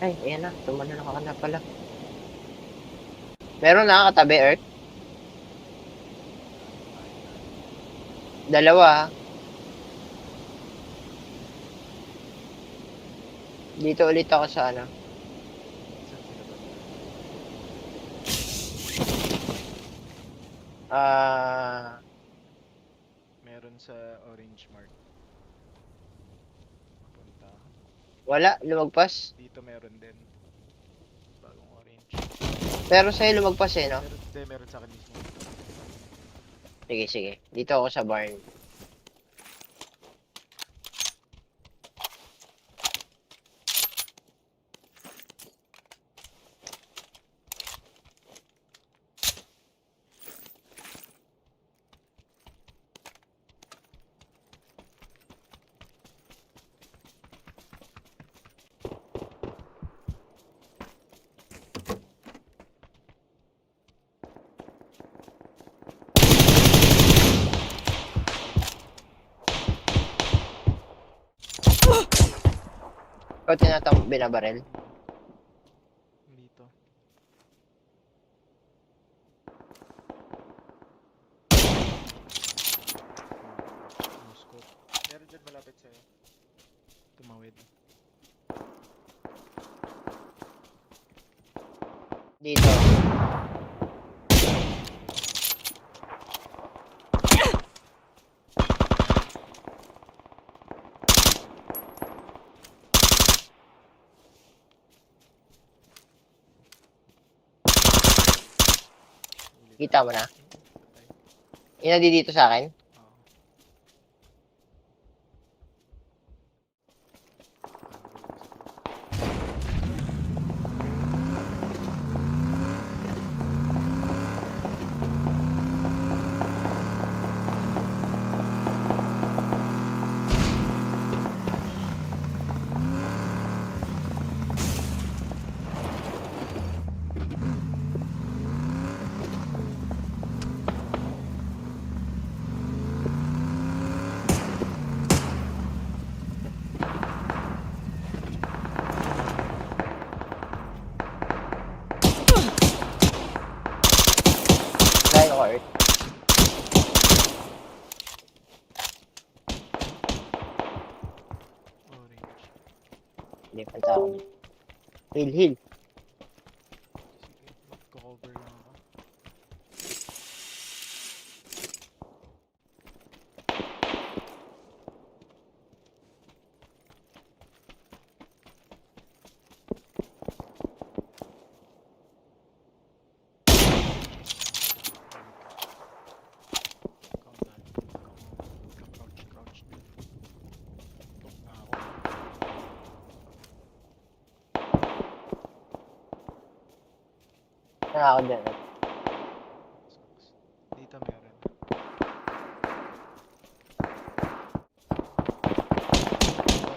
Ay, ayan na. Tumalon ako na pala. Meron na katabi, Earth. Dalawa, ha? Dito ulit ako sa ano. Saan sila ba? Ah, Meron sa orange mark. Papunta. wala. Lumagpas. Dito meron din. Bagong orange. Pero sa'yo lumagpas eh, no? Meron sa akin mismo. Sige, sige. Dito ako sa barn. Ikaw tinatang binabarel. Dito. Muskot. Meron dyan malapit sa'yo. Tumawid. Dito. Kita mo na? Patay. Inadi dito sa akin. Oo. Dahil ako, Earth. Orange. Hindi, punta ako. Heal, heal. Sige. Magko-cover lang ako. Calm down. Crouch din. Tok na ako. Saan ako dyan, Earth? Sucks. Dito meron.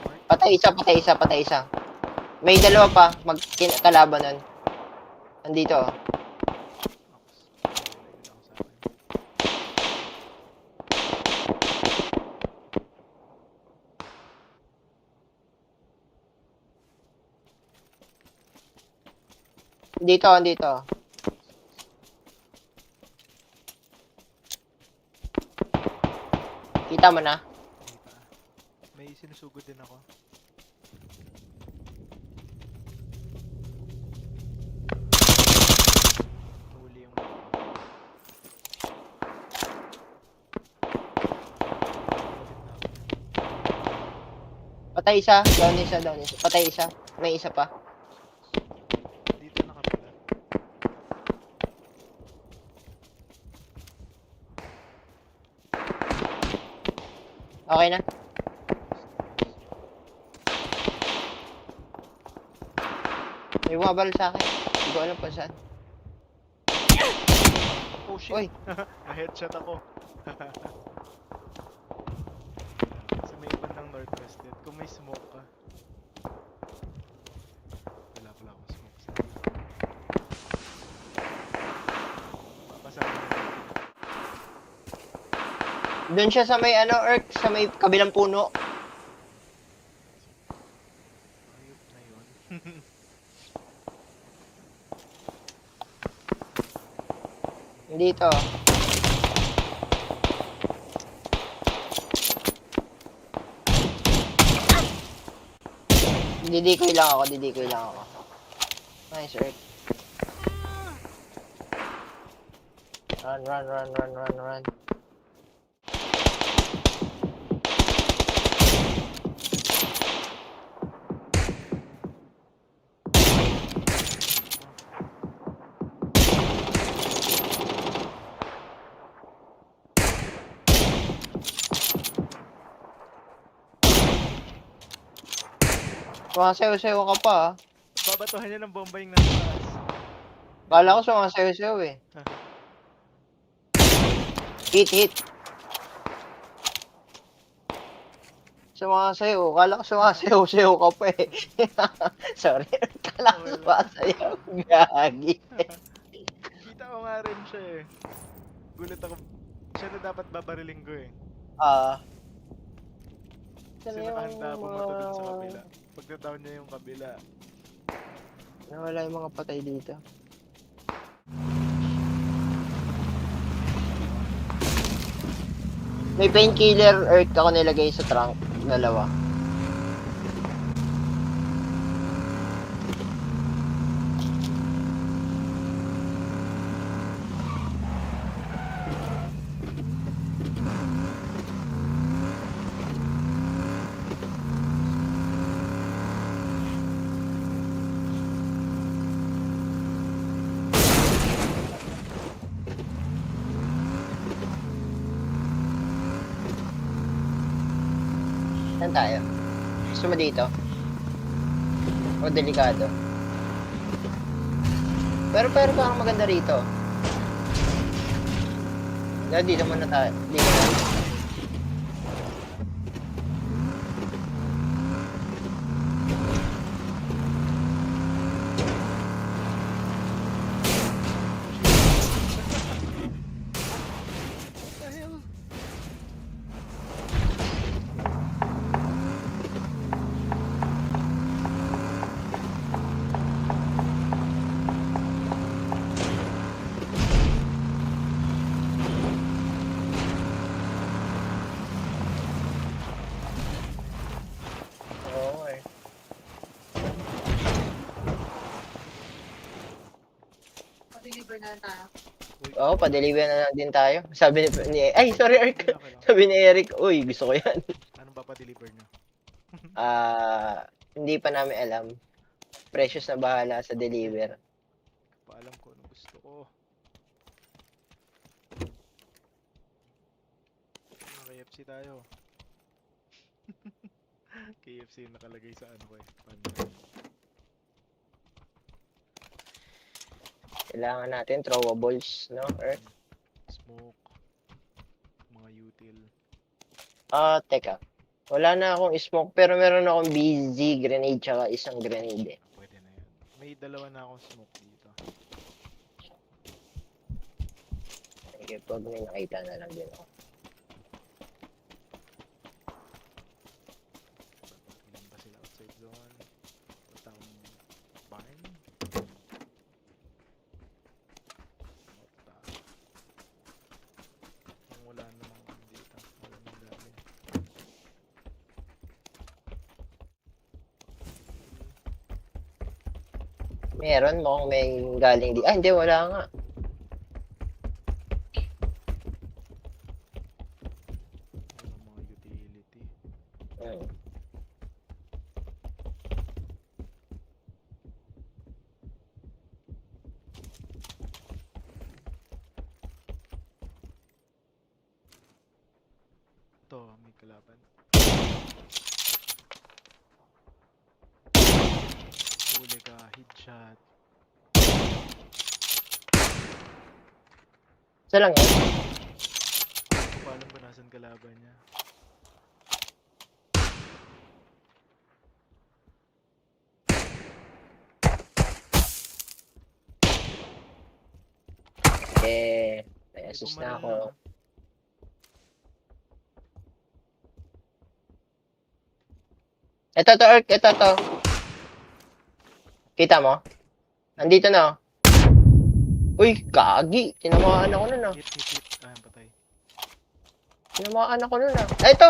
Mark. Patay isa, patay isa, patay isa. May dalawa pa. Magkalaban nun. Nandito, oh. Ox. Yun lang sa akin. Dito, dito. Kita mo na? Hindi pa. May sinusugod din ako. Nahuli yung Patay isa. Down isa, down isa. Patay isa. May isa pa. dito nakapila. Okay na. May bumabaril sa akin. Hindi ko alam kung saan. Oh shit! Uy, Na-headshot ako. Sa may bandang northwest din. Kung may smoke ka. Wala akong smoke sa akin. Papasama na. doon siya sa may ano, Erk, sa may kabilang puno. Ayop na yun. Dito. Didikoy lang ako, didikoy lang ako. Nice, Earth. Run, run, run, run, run, run. Sumasayaw-sayaw ka pa, ah. Babatuhan niya ng bomba yung nasa taas. Kala ko sumasayaw-sayaw eh. Hit, hit. Sumasayaw. Kala ko sumasayaw-sayaw ka pa eh. Sorry. Kala ko sumasayaw. Gagi. Kita ko nga rin siya eh. Gulat ako. Siya na dapat babariling ko eh. Kasi nakahanda pumunta dun sa kabila. Pagka-down niya yung kabila. Nawala yung mga patay dito. May painkiller earth ako nilagay sa trunk. Dalawa. Saan tayo? Gusto mo dito? O delikado? Pero parang maganda rito. Dito muna tayo. Dito na. What the hell? Oo eh. Pa-deliver na tayo. Oo, pa-deliver na lang din tayo. Sabi ay, sorry, Eric. Okay lang. Sabi ni Eric, uy, gusto ko yan. Anong papadeliver niyo? Hindi pa namin alam. Precious na bahala sa deliver. Paalam ko anong gusto ko. KFC tayo. KFC nakalagay sa ano ko eh. Kailangan natin throwables, no, Earth? Smoke. Mga util. Teka. Wala na akong smoke, pero meron akong BZ grenade tsaka isang grenade eh. Pwede na yun. May dalawa na akong smoke dito. Sige, pag may nakita na lang din ako. Ilan ba sila outside zone? Patang barn? Wala namang dito. Wala nang galing. Meron mo kung may galing di. Hindi, wala nga. Wala mga utility. Hmm. Ito, may kalaban. Huli ka, headshot. Isa lang yan. Hindi ko pa alam kung nasan kalaban niya. May assist bumaril na ako. lang, ah. Ito to, Erk. Ito to. Kita mo? Andito na. Oh. Uy, kagi. Tinamaan ako nun ah. Hit, hit, hit. Ah, patay. Tinamaan ako nun ah. Ay, ito!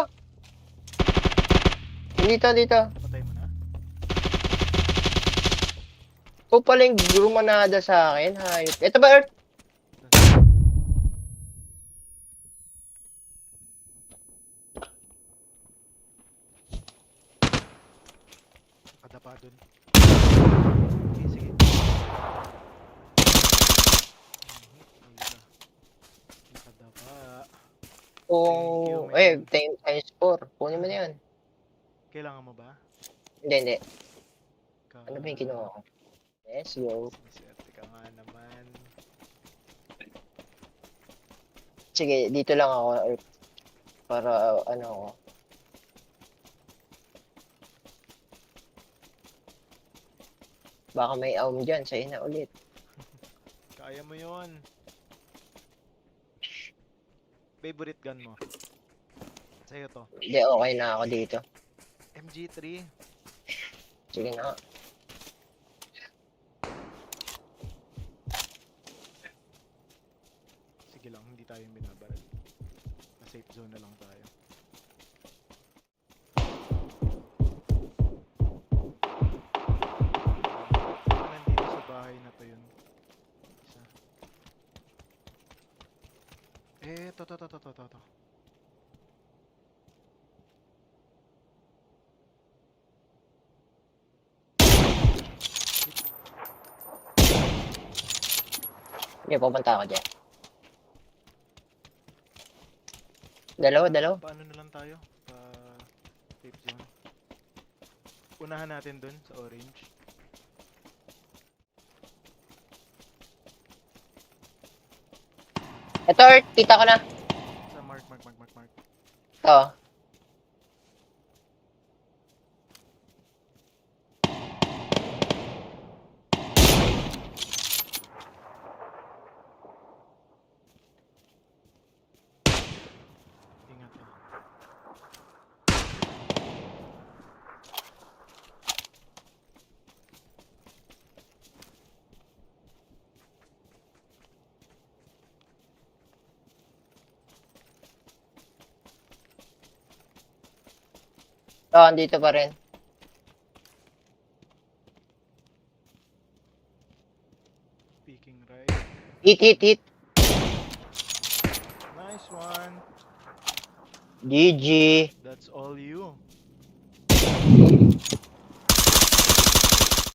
Dito, dito. Patay mo na? Ikaw pala yung grumanada sa akin, hayop. Ito ba, Earth? Nakadapa dun. Okay, sige. Nakadapa. Thank you, Kung, man. times 4. Kunin mo na yan. Kailangan mo ba? Hindi, hindi. Ka... Ano ba yung kinuha ko? Let's go. Maswerte ka nga naman. Sige, dito lang ako, Earth. Para, ano ako. Baka may aum dyan, sa'yo na ulit. Kaya mo yun. Favorite gun mo? Sa'yo to. Hindi, okay na ako dito. MG3. Sige na. Sige lang, hindi tayo binabaril. Na safe zone na lang tayo. Nandito sa bahay na to yun. Isa. To. Sige, pupunta ako dyan. Dalawa. Paano na lang tayo? Safe zone. Unahan natin dun sa orange. Ito, Earth, kita ko na. Sa mark. Ito. Ingat ka. Ito, andito pa rin. Peeking right. Hit. Nice one. GG. That's all you.